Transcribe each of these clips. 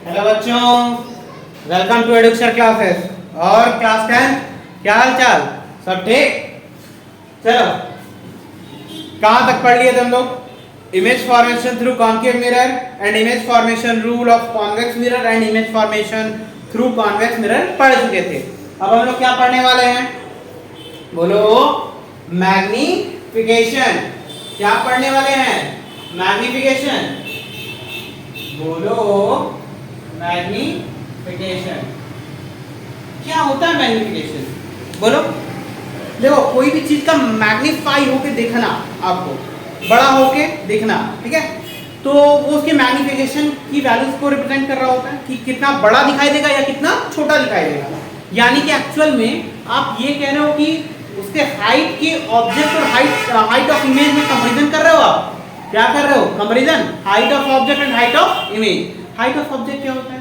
Hello बच्चों, welcome to education classes. और class 10 क्या हाल चाल, सब ठीक? चलो, कहाँ तक पढ़ लिए तुम लोग? Image formation through concave mirror and image formation rule of convex mirror and image formation through convex mirror पढ़ चुके थे। अब हम लोग क्या पढ़ने वाले हैं? बोलो, मैग्निफिकेशन। क्या पढ़ने वाले हैं? मैग्निफिकेशन। बोलो, मैग्निफिकेशन। क्या होता है मैग्निफिकेशन? बोलो। देखो, कोई भी चीज का मैग्नीफाई होके देखना, आपको बड़ा होके देखना, ठीक है? तो वो उसके मैग्निफिकेशन की वैल्यूज को रिप्रेजेंट कर रहा होता है कि कितना बड़ा दिखाई देगा या कितना छोटा दिखाई देगा। यानी कि एक्चुअल में आप ये कह रहे हो कि उसके हाइट के ऑब्जेक्ट और हाइट ऑफ इमेज में कंपैरिजन कर रहे हो। आप क्या कर रहे हो? Comparison, height of object and height of image. Height of object क्या होता है?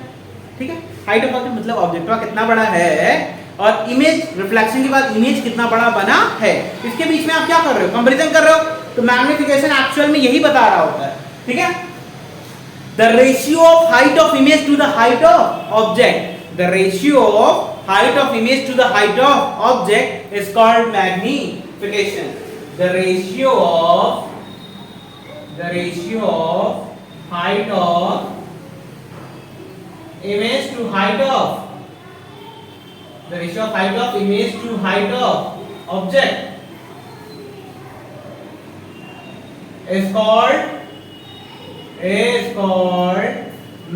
ठीक है, हाइट ऑफ ऑब्जेक्ट मतलब ऑब्जेक्ट का कितना बड़ा है, और इमेज रिफ्लेक्शन के बाद इमेज कितना बड़ा बना है, इसके बीच में आप क्या कर रहे हो? कंपैरिजन कर रहे हो। तो मैग्निफिकेशन एक्चुअल में यही बता रहा होता है, ठीक है? The ratio of height of image to the height of object, the ratio of height of image to the height of object is called magnification. The ratio of height of image to height of image to height of object is called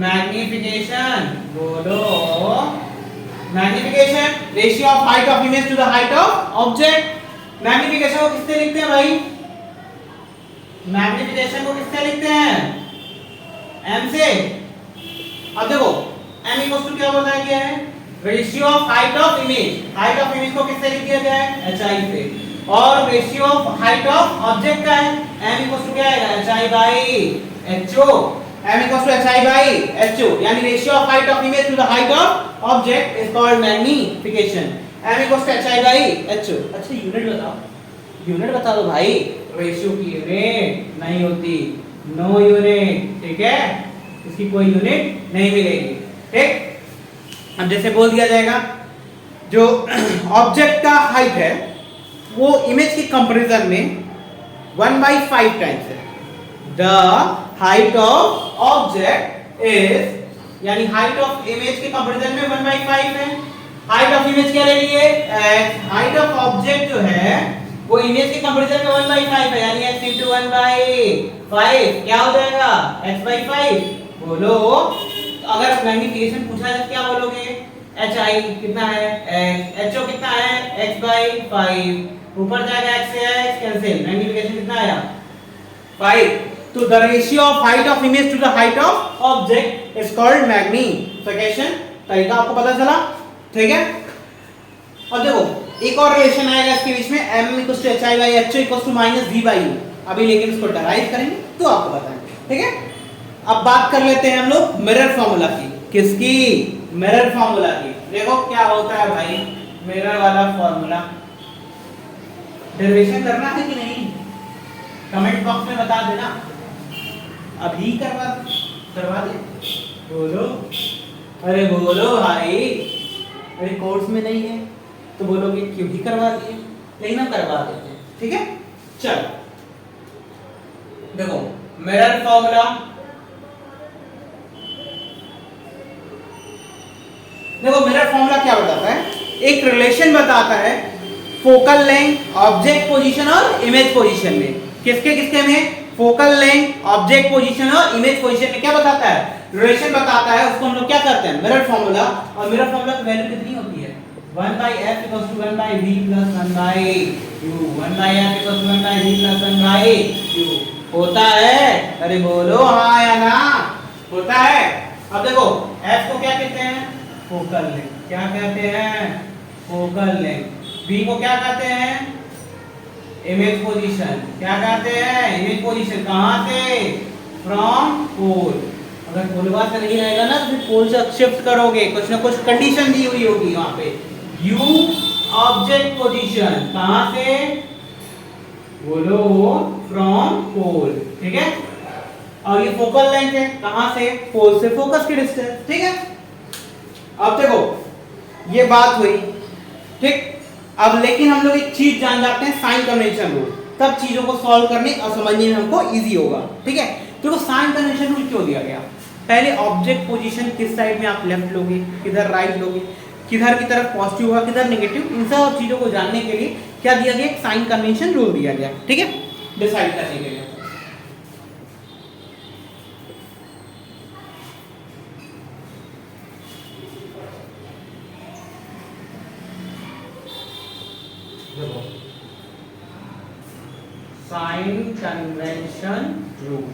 magnification. बोलो, magnification, ratio of height of image to the height of object. Magnification को किससे लिखते हैं भाई? Magnification को किससे लिखते हैं? m से। अब देखो, m इक्वल टू क्या बताया गया है? Ratio of height of image. Height of image को किससे लिख दिया गया है? hi से। और ratio of height of object का है m इक्वल टू क्या आएगा? hi by ho। m equals to hi by ho, यानी ratio of height of image to the height of object is called magnification. m equals to hi by ho। अच्छा, unit बताओ, unit बता दो भाई। Ratio की unit नहीं होती, no unit, ठीक है? इसकी कोई यूनिट नहीं मिलेगी, ठीक? अब जैसे बोल दिया जाएगा, जो ऑब्जेक्ट का हाइट है वो इमेज के कंपैरिजन में 1/5 टाइम्स है। The height of object is, यानी हाइट ऑफ इमेज के कंपैरिजन में 1/5 है। हाइट ऑफ इमेज क्या ले लिए? x। हाइट ऑफ ऑब्जेक्ट जो है वो इमेज के कंपैरिजन में 1/5 है, यानी x into 1/5 क्या हो जाएगा? x/5। बोलो, अगर मैग्निफिकेशन पूछा जाए क्या बोलोगे? hi कितना है? x। ho कितना है? x/5। ऊपर जाएगा x से x कैंसिल, मैग्निफिकेशन कितना आया? 5। तो the ratio of height of image to the height of object is called magnification. तरीका आपको पता चला, ठीक है? अब देखो, एक और रिलेशन आएगा इसके बीच में, m equals to hi by ho equals to minus v by u। अभी लेकिन इसको डराइव करेंगे तो आपको बताएंगे, ठीक है? अब बात कर लेते हैं हम लोग मिरर फार्मूला की। किसकी? मिरर फार्मूला की। देखो क्या होता है भाई मिरर वाला फार्मूला। डेरिवेशन करना है कि नहीं? कमेंट बॉक्स में बता देना। अभी करवा दे। बोलो, अरे बोलो भाई। अरे कोर्स में नहीं है तो बोलोगे क्यों ही करवा दिए, लेकिन हम करवा देते हैं, ठीक है? चल देखो, मिरर फॉर्मूला। देखो, मिरर फॉर्मूला क्या बताता है? एक रिलेशन बताता है फोकल लेंथ, ऑब्जेक्ट पोजीशन और इमेज पोजीशन में। किसके किसके में? फोकल लेंथ, ऑब्जेक्ट पोजीशन और इमेज पोजीशन में क्या बताता है? रिलेशन बताता है। उसको हम लोग क्या करते हैं? Mirror formula. और मिरर फॉर्मूला की वैल्यू कितनी होती है? 1/f equals to 1/v plus 1/u। 1/f equals to 1/v plus 1/u होता है। अरे बोलो हाँ या ना? होता है। अब देखो, f को क्या कहते हैं? Focal length. क्या कहते हैं? Focal length. v को क्या कहते हैं? Image position. क्या कहते हैं? Image position. कहां से? From pole. अगर पोलवा से नहीं रहेगा ना तो फिर पोल से शिफ्ट करोगे, कुछ ना कुछ कंडीशन दी हुई होगी वहां पे। u object position. कहां से? बोलो, फ्रॉम पोल, ठीक है? और ये फोकल लेंथ है, कहां से? पोल से फोकस की डिस्टेंस, ठीक है। अब देखो ये बात हुई, ठीक। अब लेकिन हम लोग एक चीज जान जाते हैं, साइन कन्वेंशन रूल, तब चीजों को सॉल्व करने और समझने में हमको इजी होगा, ठीक है। तो साइन कन्वेंशन रूल क्यों दिया गया? पहले ऑब्जेक्ट पोजीशन किस साइड में आप लेफ्ट लोगे, किधर राइट लोगे, किधर की तरफ पॉजिटिव होगा, किधर नेगेटिव, इन सब चीजों को जानने के लिए क्या दिया गया? एक साइन कन्वेंशन रूल दिया गया, ठीक है, डिसाइड करने के लिए। साइन कन्वेंशन रूल,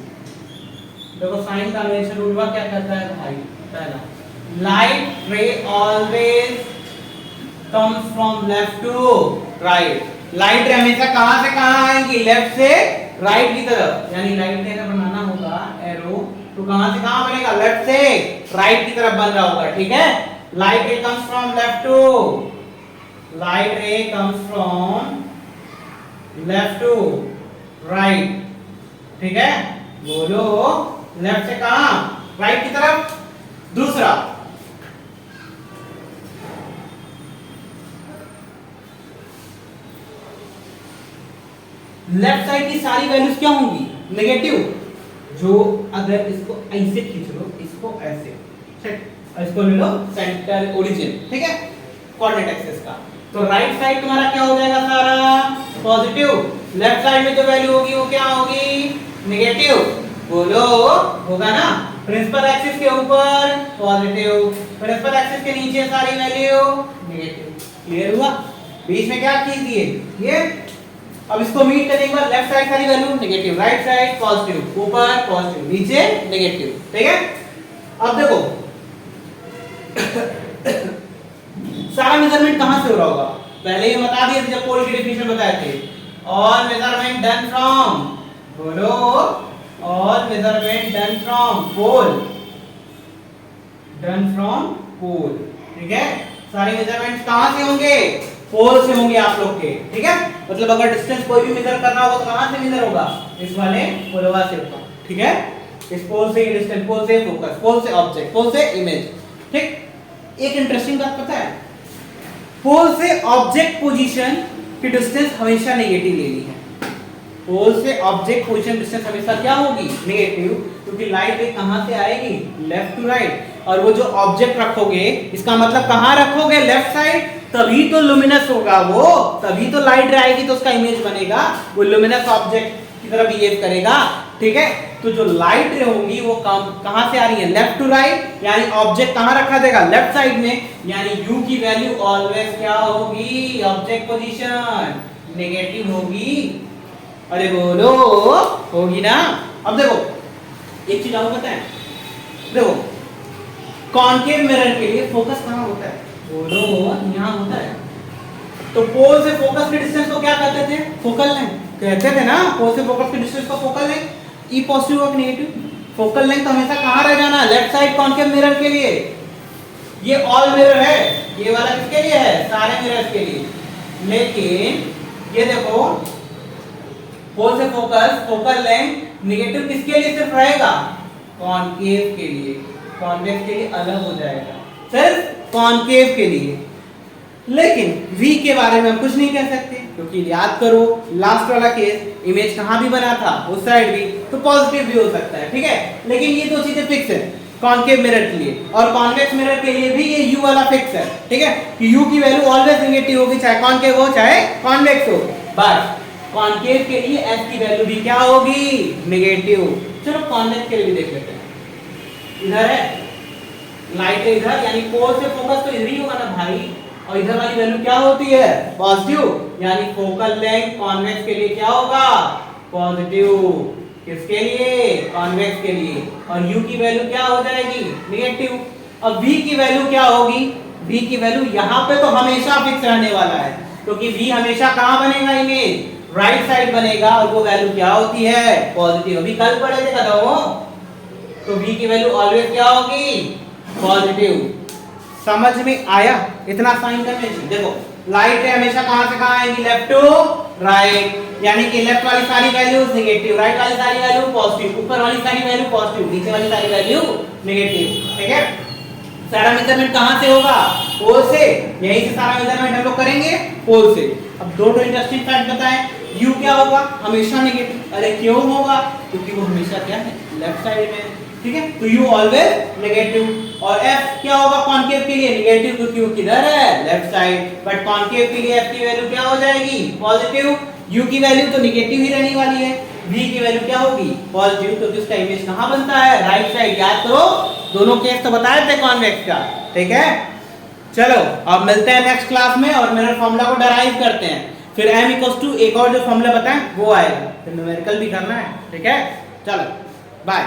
देखो साइन कन्वेंशन रूल का क्या कहता है भाई? पहला, light ray always comes from left to right. Light ray हमेशा कहां से कहां आएंगी? लेफ्ट से राइट की तरफ, यानी लाइट रे अगर बनाना होगा एरो तो कहां से कहां बनेगा? लेफ्ट से राइट की तरफ बन रहा होगा, ठीक है। Light ray comes from left to, light ray comes from left to right, ठीक है। बोलो लेफ्ट से कहां? राइट की तरफ। दूसरा, लेफ्ट साइड की सारी वैल्यूज क्या होंगी? नेगेटिव। जो अगर इसको ऐसे खींच लो, इसको ऐसे, ठीक, और इसको ले लो सेंटर ओरिजिन, ठीक है, कोऑर्डिनेट एक्सिस का, तो राइट साइड तुम्हारा क्या हो जाएगा? सारा पॉजिटिव। लेफ्ट साइड में जो वैल्यू होगी वो क्या होगी? नेगेटिव। बोलो होगा ना। प्रिंसिपल एक्सिस के ऊपर पॉजिटिव, प्रिंसिपल एक्सिस के नीचे सारी वैल्यू नेगेटिव। क्लियर हुआ? बीच में क्या चीज दिए? ये। अब इसको मीट करने के बाद लेफ्ट साइड सारी value negative, right side positive, ऊपर पॉजिटिव, नीचे नेगेटिव, ठीक है। अब देखो सारा मेजरमेंट कहां से हो रहा होगा? पहले ही बता दिए थे जब पोल की डेफिनेशन बताए थे। ऑल मेजरमेंट डन फ्रॉम, बोलो, all measurement done from pole, done from pole, ठीक है। सारे मेजरमेंट्स कहां से होंगे? पोल से होंगे आप लोग के, ठीक है। मतलब अगर डिस्टेंस कोई भी मेजर करना होगा तो कहां से मेजर होगा? इस वाले पोलवा से होगा, ठीक है। इस पोल से डिस्टेंस, पोल से फोकस, पोल से ऑब्जेक्ट, पोल से इमेज, ठीक। एक इंटरेस्टिंग बात पता है, पोल से ऑब्जेक्ट पोजीशन की डिस्टेंस हमेशा नेगेटिव लेनी है। पोल से ऑब्जेक्ट पोजीशन डिस्टेंस हमेशा क्या होगी? नेगेटिव, क्योंकि लाइट रे कहां से आएगी? लेफ्ट टू राइट, और वो जो ऑब्जेक्ट रखोगे इसका मतलब कहां रखोगे? लेफ्ट साइड, तभी तो लुमिनस होगा वो, तभी तो लाइट रे आएगी तो उसका इमेज बनेगा, वो लुमिनस ऑब्जेक्ट की तरह बिहेव करेगा, ठीक है। तो जो लाइट रे होगी वो कहां से आ रही है? लेफ्ट टू राइट, यानी ऑब्जेक्ट कहां रखा जाएगा? लेफ्ट साइड में, यानी u की वैल्यू ऑलवेज क्या होगी? ऑब्जेक्ट पोजीशन नेगेटिव होगी। अरे बोलो होगी ना। अब देखो एक चीज आपको पता है, देखो कॉन्केव मिरर के लिए फोकस कहां होता है? बोलो यहां होता है। तो पोल से फोकस की डिस्टेंस को क्या कहते थे? फोकल लेंथ कहते थे ना। पोल से फोकस की डिस्टेंस को फोकल लेंथ, ई पॉजिटिव और नेगेटिव। फोकल लेंथ हमेशा कहां रह जाना? लेफ्ट साइड कॉन्केव मिरर के लिए। ये ऑल मिरर है, ये वाला किसके लिए है? सारे मिरर्स के लिए। लेकिन ये देखो पोल से फोकस, फोकल लेंथ नेगेटिव किसके लिए सिर्फ रहेगा? कॉन्केव के लिए। कॉन्वेक्स के लिए अलग हो जाएगा, सिर्फ कॉन्केव के लिए। लेकिन V के बारे में हम कुछ नहीं कह सकते, क्योंकि याद करो लास्ट वाला केस, इमेज कहां भी बना था? उस साइड भी, तो पॉजिटिव भी हो सकता है, ठीक है। लेकिन ये दो चीजें फिक्स है कॉन्केव मिरर के लिए, और कॉन्वेक्स मिरर के लिए भी ये U वाला फिक्स है, ठीक है, कि U की वैल्यू ऑलवेज नेगेटिव होगी, चाहे कॉन्केव हो चाहे कॉन्वेक्स हो। बस कॉन्केव के लिए f की वैल्यू भी क्या होगी? नेगेटिव। चलो कॉन्वेक्स के लिए भी देख लेते हैं। इधर है लाइट, इधर यानी पोल से फोकस तो इधर ही होगा ना भाई, और इधर वाली वैल्यू क्या होती है? पॉजिटिव, यानी फोकल लेंथ कॉन्वेक्स के लिए क्या होगा? पॉजिटिव। किसके लिए? कॉन्वेक्स के लिए। और u की वैल्यू क्या हो जाएगी? नेगेटिव। अब v की वैल्यू क्या होगी? v की वैल्यू यहाँ पे तो हमेशा फिक्स रहने वाला है, क्योंकि v हमेशा कहाँ बनेगा? इमेज राइट साइड बनेगा, और वो वैल्यू क्या होती है? पॉजिटिव। अभी कल पढ़े थे बताओ, तो v की वैल्यू ऑलवेज क्या होगी? पॉजिटिव। समझ में आया इतना साइन कन्वेंशन? देखो लाइट रे हमेशा कहां से कहां आएगी, लेफ्ट टू राइट, यानी कि लेफ्ट वाली सारी वैल्यूज नेगेटिव, राइट वाली सारी वैल्यू पॉजिटिव, ऊपर वाली सारी वैल्यू पॉजिटिव, नीचे वाली सारी वैल्यू नेगेटिव। ठीक है, सारा मेजरमेंट कहां से होगा, पोल से, यहीं से सारा मेजरमेंट हम लोग करेंगे पोल से। अब दो इंटरेस्टिंग फैक्ट बताएं, U क्या होगा, हमेशा नेगेटिव, अरे क्यों होगा, क्योंकि वो हमेशा क्या है, लेफ्ट साइड में, ठीक है, तो U ऑलवेज नेगेटिव। और F क्या होगा कॉन्केव के लिए, नेगेटिव, क्योंकि वो किधर है, लेफ्ट साइड, बट कॉन्केव के लिए F की वैल्यू क्या हो जाएगी, पॉजिटिव, U की वैल्यू तो नेगेटिव ही रहने वाली है, V की वैल्यू क्या होगी, पॉजिटिव, क्योंकि उसका इमेज कहां बनता है, राइट साइड। याद करो, दोनों केस तो बताए थे कॉन्वेक्स का। ठीक है, चलो अब मिलते हैं नेक्स्ट क्लास में और मिरर फॉर्मूला को डराइव करते हैं, फिर m एक और जो फॉर्मूला बताएं वो आएगा, फिर न्यूमेरिकल भी करना है। ठीक है, चलो बाय।